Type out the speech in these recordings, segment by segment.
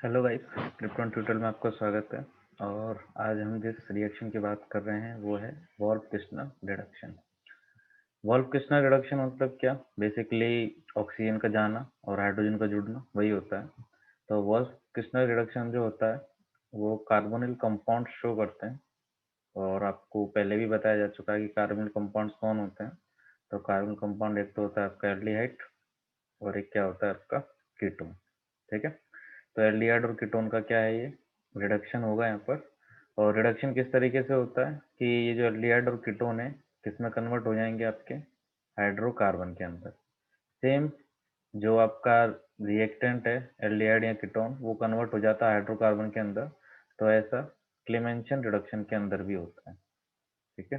Hello guys, krypton tutorial में आपका स्वागत है। और आज हम जिस रिएक्शन की बात कर रहे हैं वो है वॉल्फ-किस्टनर रिडक्शन। वॉल्फ-किस्टनर रिडक्शन मतलब क्या? बेसिकली ऑक्सीजन का जाना और हाइड्रोजन का जुड़ना, वही होता है। तो वॉल्फ-किस्टनर रिडक्शन जो होता है वो कार्बोनिल कंपाउंड शो करते हैं। और आपको पहले भी बताया जा चुका है कि कार्बोनिल कंपाउंड्स कौन होते हैं। तो कार्बन कंपाउंड एक तो होता है आपका एल्डिहाइड और एक क्या होता है आपका कीटोन। ठीक है, तो एल्डिहाइड और कीटोन का क्या है, ये रिडक्शन होगा यहाँ पर। और रिडक्शन किस तरीके से होता है कि ये जो एल्डिहाइड और कीटोन है किसमें कन्वर्ट हो जाएंगे, आपके हाइड्रोकार्बन के अंदर। सेम जो आपका रिएक्टेंट है एल्डिहाइड या कीटोन, वो कन्वर्ट हो जाता है हाइड्रोकार्बन के अंदर। तो ऐसा क्लेमेंशन रिडक्शन के अंदर भी होता है। ठीक है,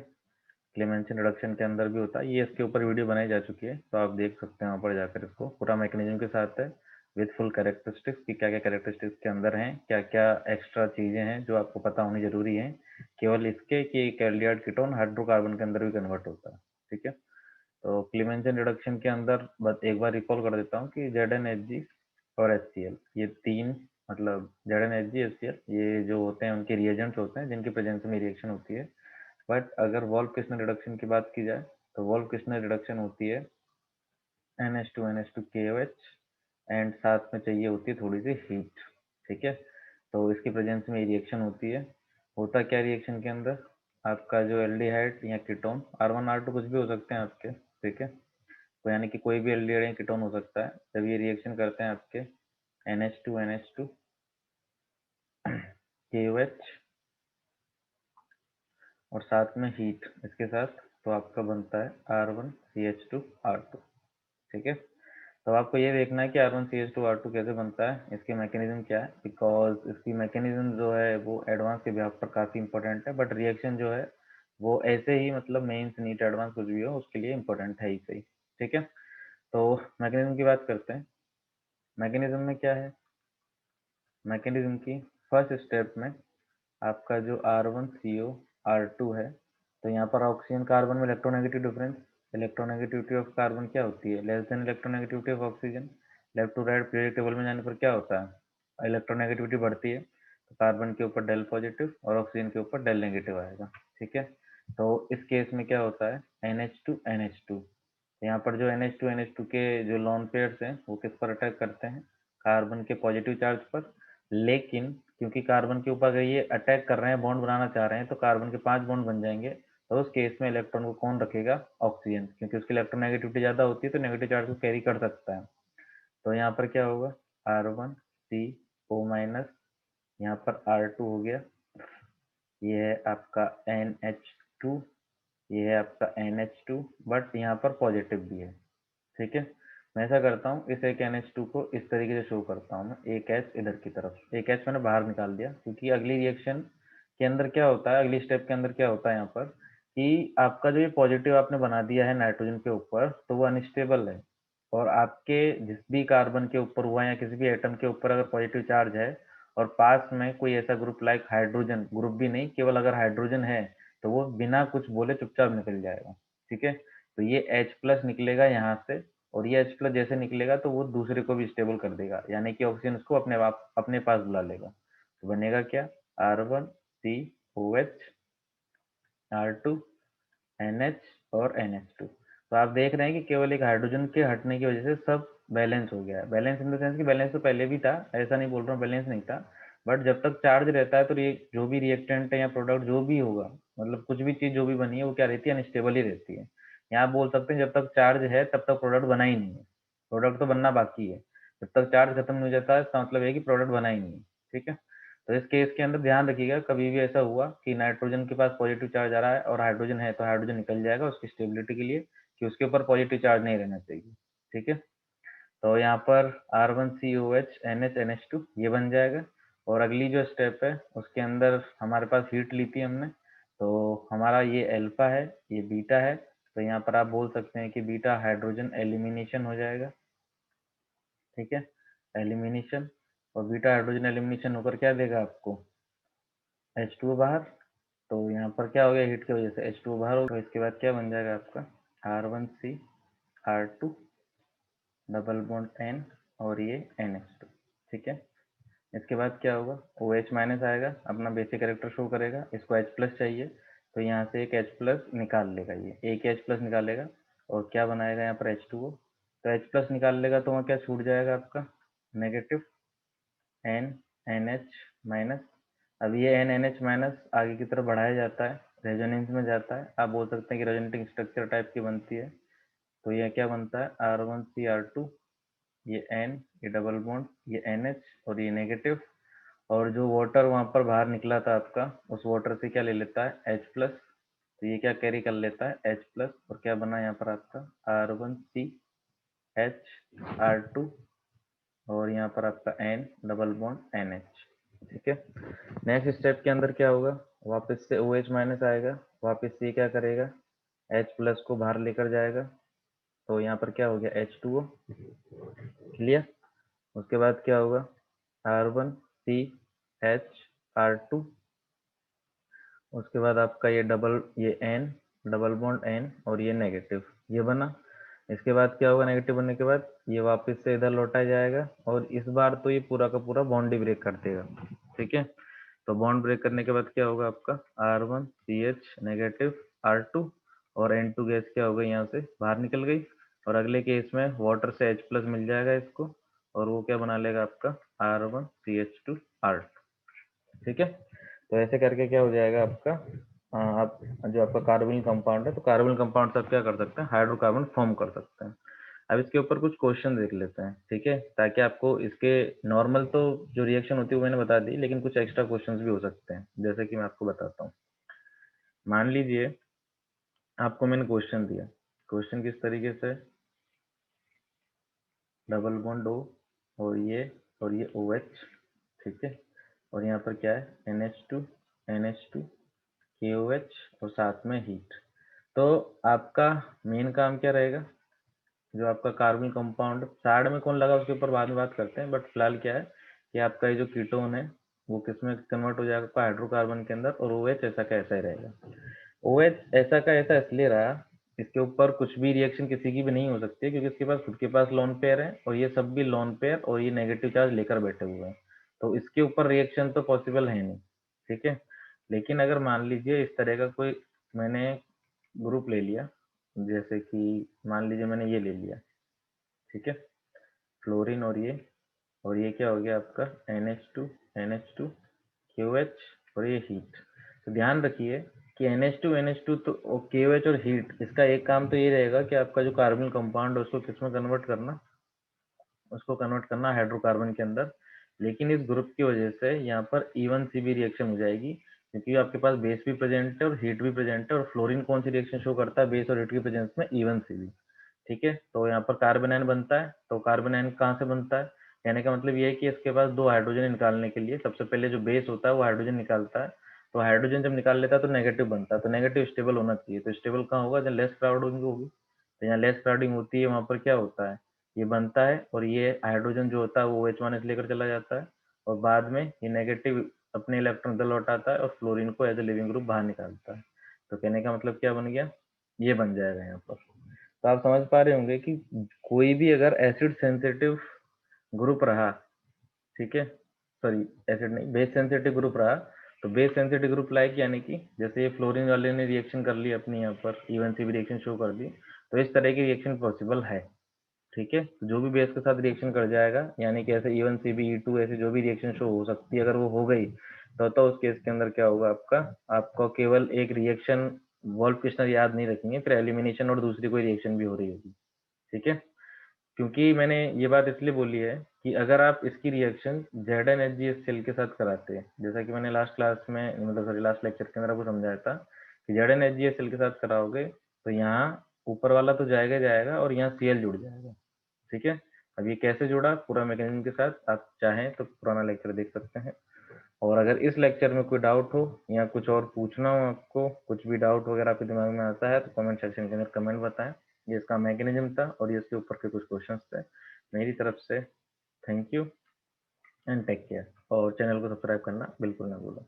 क्लेमेंशन रिडक्शन के अंदर भी होता है। ये इसके ऊपर वीडियो बनाई जा चुकी है, तो आप देख सकते हैं वहाँ पर जाकर। इसको पूरा मैकेनिज्म के साथ है विथ फुल कैरेक्टरिस्टिक्स कि क्या क्या कैरेक्टरिस्टिक्स के अंदर हैं, क्या क्या एक्स्ट्रा चीज़ें हैं जो आपको पता होनी जरूरी है केवल इसके कि एक एल्डिहाइड कीटोन हाइड्रोकार्बन के अंदर भी कन्वर्ट होता है। ठीक है, तो क्लेमेंशन रिडक्शन के अंदर बस एक बार रिकॉल कर देता हूँ कि ZnHg और HCl, ये तीन मतलब ZnHg HCl ये जो होते हैं उनके रिएजेंट्स होते हैं जिनकी प्रेजेंस में रिएक्शन होती है। बट अगर वॉल्फ-किस्टनर रिडक्शन की बात की जाए तो वॉल्फ-किस्टनर रिडक्शन होती है NH2NH2KOH एंड साथ में चाहिए होती है थोड़ी सी हीट। ठीक है, तो इसकी प्रेजेंस में रिएक्शन होती है। होता क्या रिएक्शन के अंदर, आपका जो एल्डिहाइड या कीटोन R1 R2 कुछ भी हो सकते हैं आपके। ठीक है, तो यानी कि कोई भी एल्डिहाइड या कीटोन हो सकता है। जब ये रिएक्शन करते हैं आपके NH2NH2 KOH और साथ में हीट इसके साथ, तो आपका बनता है R1CH2R2। ठीक है, तो आपको ये देखना है कि R1CH2R2 कैसे बनता है, इसकी मैकेनिज्म क्या है। बिकॉज इसकी मैकेनिज्म जो है वो एडवांस के बिहाफ पर काफ़ी इंपॉर्टेंट है, बट रिएक्शन जो है वो ऐसे ही मतलब मेंस नीट एडवांस कुछ भी हो उसके लिए इंपॉर्टेंट है ही सही। ठीक है, तो मैकेनिज्म की बात करते हैं। मैकेनिज्म में क्या है, मैकेनिज्म की फर्स्ट स्टेप में आपका जो R1CO R2 है, तो यहाँ पर ऑक्सीजन कार्बन में electronegative difference, electronegativity of carbon क्या होती है, less than electronegativity of oxygen. Left to right periodic table में जाने पर क्या होता है, इलेक्ट्रोनेगेटिविटी बढ़ती है, तो कार्बन के ऊपर डेल पॉजिटिव और ऑक्सीजन के ऊपर डेल नेगेटिव आएगा। ठीक है, तो इस केस में क्या होता है NH2NH2, यहाँ पर जो NH2NH2 के जो लोन पेयर्स हैं वो किस पर अटैक करते हैं, कार्बन के पॉजिटिव चार्ज पर। लेकिन क्योंकि कार्बन के ऊपर अगर ये अटैक कर रहे हैं, बॉन्ड बनाना चाह रहे हैं, तो कार्बन के 5 बॉन्ड बन जाएंगे। तो उस केस में इलेक्ट्रॉन को कौन रखेगा, ऑक्सीजन, क्योंकि उसकी इलेक्ट्रोनेगेटिविटी ज़्यादा होती है तो नेगेटिव चार्ज को कैरी कर सकता है। तो यहाँ पर क्या होगा, R1CO-, यहाँ पर R2 हो गया, ये है आपका NH2, ये है आपका NH2, बट यहाँ पर पॉजिटिव भी है। ठीक है, मैं ऐसा करता हूँ, इस एक NH2 को इस तरीके से शो करता हूँ मैं, एक H इधर की तरफ, एक H मैंने बाहर निकाल दिया, क्योंकि अगली रिएक्शन के अंदर क्या होता है, अगली स्टेप के अंदर क्या होता है यहाँ पर कि आपका जो ये पॉजिटिव आपने बना दिया है नाइट्रोजन के ऊपर, तो वो अनस्टेबल है। और आपके जिस भी कार्बन के ऊपर हुआ या किसी भी एटम के ऊपर अगर पॉजिटिव चार्ज है और पास में कोई ऐसा ग्रुप लाइक हाइड्रोजन, ग्रुप भी नहीं केवल अगर हाइड्रोजन है, तो वो बिना कुछ बोले चुपचाप निकल जाएगा। ठीक है, तो ये H+ निकलेगा यहाँ से, और ये H+ जैसे निकलेगा तो वो दूसरे को भी स्टेबल कर देगा, यानी कि ऑक्सीजन उसको अपने पास बुला लेगा। तो बनेगा क्या, R1COH, R2 NH और NH2। तो आप देख रहे हैं कि केवल एक हाइड्रोजन के हटने की वजह से सब बैलेंस हो गया है। बैलेंस इन द सेंस कि बैलेंस तो पहले भी था, ऐसा नहीं बोल रहा हूँ बैलेंस नहीं था, बट जब तक चार्ज रहता है तो जो भी रिएक्टेंट है या प्रोडक्ट जो भी होगा, मतलब कुछ भी चीज जो भी बनी है वो क्या रहती है, अनस्टेबल ही रहती है। यहाँ बोल सकते हैं जब तक चार्ज है तब तक प्रोडक्ट बना ही नहीं है, प्रोडक्ट तो बनना बाकी है। जब तक चार्ज खत्म नहीं हो जाता है इसका मतलब है कि प्रोडक्ट बना ही नहीं है। ठीक है, तो इस केस के अंदर ध्यान रखिएगा, कभी भी ऐसा हुआ कि नाइट्रोजन के पास पॉजिटिव चार्ज आ रहा है और हाइड्रोजन है, तो हाइड्रोजन निकल जाएगा उसकी स्टेबिलिटी के लिए कि उसके ऊपर पॉजिटिव चार्ज नहीं रहना चाहिए। ठीक है, तो यहाँ पर R1COH NH NH2 ये बन जाएगा। और अगली जो स्टेप है उसके अंदर हमारे पास हीट ली थी हमने, तो हमारा ये अल्फा है, ये बीटा है, तो यहाँ पर आप बोल सकते हैं कि बीटा हाइड्रोजन एलिमिनेशन हो जाएगा। ठीक है, एलिमिनेशन, और बीटा हाइड्रोजन एलिमिनेशन होकर क्या देगा आपको, H2O बाहर। तो यहाँ पर क्या हो गया, हीट की वजह से H2O बाहर हो गया। तो इसके बाद क्या बन जाएगा आपका R1C R2 double bond N और ये NH2। ठीक है, इसके बाद क्या होगा, ओ एच माइनस आएगा, अपना बेसिक कैरेक्टर शो करेगा, इसको एच प्लस चाहिए तो यहाँ से एक एच प्लस निकाल लेगा, ये एक एच प्लस निकालेगा और क्या बनाएगा यहाँ पर एच टू ओ। तो एच प्लस निकाल लेगा तो वहाँ क्या छूट जाएगा आपका, negative N N H minus. अब ये एन एन एच माइनस आगे की तरफ बढ़ाया जाता है, रेजोनेंस में जाता है, आप बोल सकते हैं कि रेजोनेटिंग स्ट्रक्चर टाइप की बनती है। तो ये क्या बनता है, R one C R two, ये एन, ये डबल बॉन्ड, ये एन एच और ये नेगेटिव। और जो वाटर वहां पर बाहर निकला था आपका, उस वाटर से क्या ले लेता है, एच प्लस। तो ये क्या कैरी कर लेता है, एच प्लस, और क्या बना यहाँ पर आपका R one C H R two, और यहाँ पर आपका N double bond N H. ठीक है, नेक्स्ट स्टेप के अंदर क्या होगा, वापस से ओ एच माइनस आएगा, वापस से क्या करेगा, एच प्लस को बाहर लेकर जाएगा, तो यहाँ पर क्या हो गया, एच टू ओ। क्लियर। उसके बाद क्या होगा, R one C H R two, उसके बाद आपका ये डबल, ये एन डबल बॉन्ड एन और ये नेगेटिव, ये बना। इसके बाद क्या होगा, नेगेटिव बनने के बाद ये वापस से इधर लौटा जाएगा, और इस बार तो ये पूरा का पूरा बॉन्ड ही ब्रेक कर देगा। ठीक है, तो बॉन्ड ब्रेक करने के बाद क्या होगा आपका, R one C H negative R two, और एन टू गैस क्या हो गई, यहाँ से बाहर निकल गई, और अगले केस में वाटर से एच प्लस मिल जाएगा इसको, और वो क्या बना लेगा आपका R one C H two R two. ठीक है, तो ऐसे करके क्या हो जाएगा आपका, आप जो आपका कार्बोनिल कंपाउंड है, तो कार्बोनिल कंपाउंड से आप क्या कर सकते हैं, हाइड्रोकार्बन फॉर्म कर सकते हैं। अब इसके ऊपर कुछ क्वेश्चन देख लेते हैं, ठीक है, ताकि आपको इसके नॉर्मल तो जो रिएक्शन होती है वो मैंने बता दी, लेकिन कुछ एक्स्ट्रा क्वेश्चंस भी हो सकते हैं, जैसे कि मैं आपको बताता हूँ। मान लीजिए आपको मैंने क्वेश्चन दिया, क्वेश्चन किस तरीके से, डबल बॉन्ड ओ और ये ओ एच, ठीक है, और यहाँ पर क्या है, एन एच टू के ओ एच और साथ में हीट। तो आपका मेन काम क्या रहेगा, जो आपका कार्बन कंपाउंड साइड में कौन लगा उसके ऊपर बाद में बात करते हैं, बट फिलहाल क्या है कि आपका ये जो कीटोन है वो किस में कन्वर्ट हो जाएगा, आपका हाइड्रोकार्बन के अंदर, और ओ एच ऐसा का ऐसा ही रहेगा। ओ एच ऐसा का ऐसा इसलिए रहा, इसके ऊपर कुछ भी रिएक्शन किसी की भी नहीं हो सकती है, क्योंकि इसके पास खुद के पास लोन पेयर है, और ये सब भी लोन पेयर और ये नेगेटिव चार्ज लेकर बैठे हुए हैं, तो इसके ऊपर रिएक्शन तो पॉसिबल है नहीं। ठीक है, लेकिन अगर मान लीजिए इस तरह का कोई मैंने ग्रुप ले लिया, जैसे कि मान लीजिए मैंने ये ले लिया, ठीक है, फ्लोरीन, और ये क्या हो गया आपका NH2 KOH, और ये हीट। तो ध्यान रखिए कि NH2 तो KOH और हीट, इसका एक काम तो ये रहेगा कि आपका जो कार्बन कंपाउंड है उसको किसमें कन्वर्ट करना, उसको कन्वर्ट करना हाइड्रोकार्बन के अंदर। लेकिन इस ग्रुप की वजह से यहाँ पर इवन सी भी रिएक्शन हो जाएगी, क्योंकि आपके पास बेस भी प्रेजेंट है और हीट भी प्रेजेंट है, और फ्लोरीन कौन सी रिएक्शन शो करता है, बेस और हीट की प्रेजेंस में इवन सी भी। ठीक है, तो यहाँ पर कार्बन आयन बनता है, तो कार्बन आयन कहाँ से बनता है, कहने का मतलब ये है कि इसके पास दो हाइड्रोजन निकालने के लिए सबसे पहले जो बेस होता है वो हाइड्रोजन निकालता है, तो हाइड्रोजन जब निकाल लेता है तो नेगेटिव बनता है, तो नेगेटिव स्टेबल होना चाहिए, तो स्टेबल कहाँ होगा, जब लेस क्राउडिंग होगी, तो यहाँ लेस क्राउडिंग होती है वहां पर क्या होता है, ये बनता है, और ये हाइड्रोजन जो होता है वो OH माइनस लेकर चला जाता है, और बाद में ये नेगेटिव अपने इलेक्ट्रॉन इधर लौटाता है और फ्लोरीन को एज ए लिविंग ग्रुप बाहर निकालता है। तो कहने का मतलब क्या बन गया, ये बन जाएगा यहाँ पर। तो आप समझ पा रहे होंगे कि कोई भी अगर एसिड सेंसिटिव ग्रुप रहा, ठीक है, सॉरी एसिड नहीं, बेस सेंसिटिव ग्रुप रहा, तो बेस सेंसिटिव ग्रुप लाइक यानी कि जैसे ये फ्लोरीन वाले ने रिएक्शन कर ली अपनी यहाँ पर इवन सी भी रिएक्शन शो कर दी, तो इस तरह की रिएक्शन पॉसिबल है। ठीक है, तो जो भी बेस के साथ रिएक्शन कर जाएगा, यानी कि ऐसे even C B E two ऐसे जो भी रिएक्शन शो हो सकती है, अगर वो हो गई तो उस केस के अंदर क्या होगा आपका, आपको केवल एक रिएक्शन वॉल्फ क्वेश्चन याद नहीं रखेंगे, फिर एलिमिनेशन और दूसरी कोई रिएक्शन भी हो रही होगी। ठीक है, क्योंकि मैंने ये बात इसलिए बोली है कि अगर आप इसकी रिएक्शन ZnHgS सेल के साथ कराते हैं, जैसा कि मैंने लास्ट क्लास में मतलब सॉरी लास्ट लेक्चर के अंदर आपको समझाया था कि ZnHgS सेल के साथ कराओगे तो यहाँ ऊपर वाला तो जाएगा जाएगा और यहाँ Cl जुड़ जाएगा। ठीक है, अब ये कैसे जुड़ा पूरा मैकेनिज्म के साथ, आप चाहें तो पुराना लेक्चर देख सकते हैं। और अगर इस लेक्चर में कोई डाउट हो या कुछ और पूछना हो, आपको कुछ भी डाउट वगैरह आपके दिमाग में आता है तो कमेंट सेक्शन के अंदर कमेंट बताएं। ये इसका मैकेनिज्म था और ये इसके ऊपर के कुछ क्वेश्चंस थे। मेरी तरफ से thank you and take care, और चैनल को सब्सक्राइब करना बिल्कुल ना भूलें।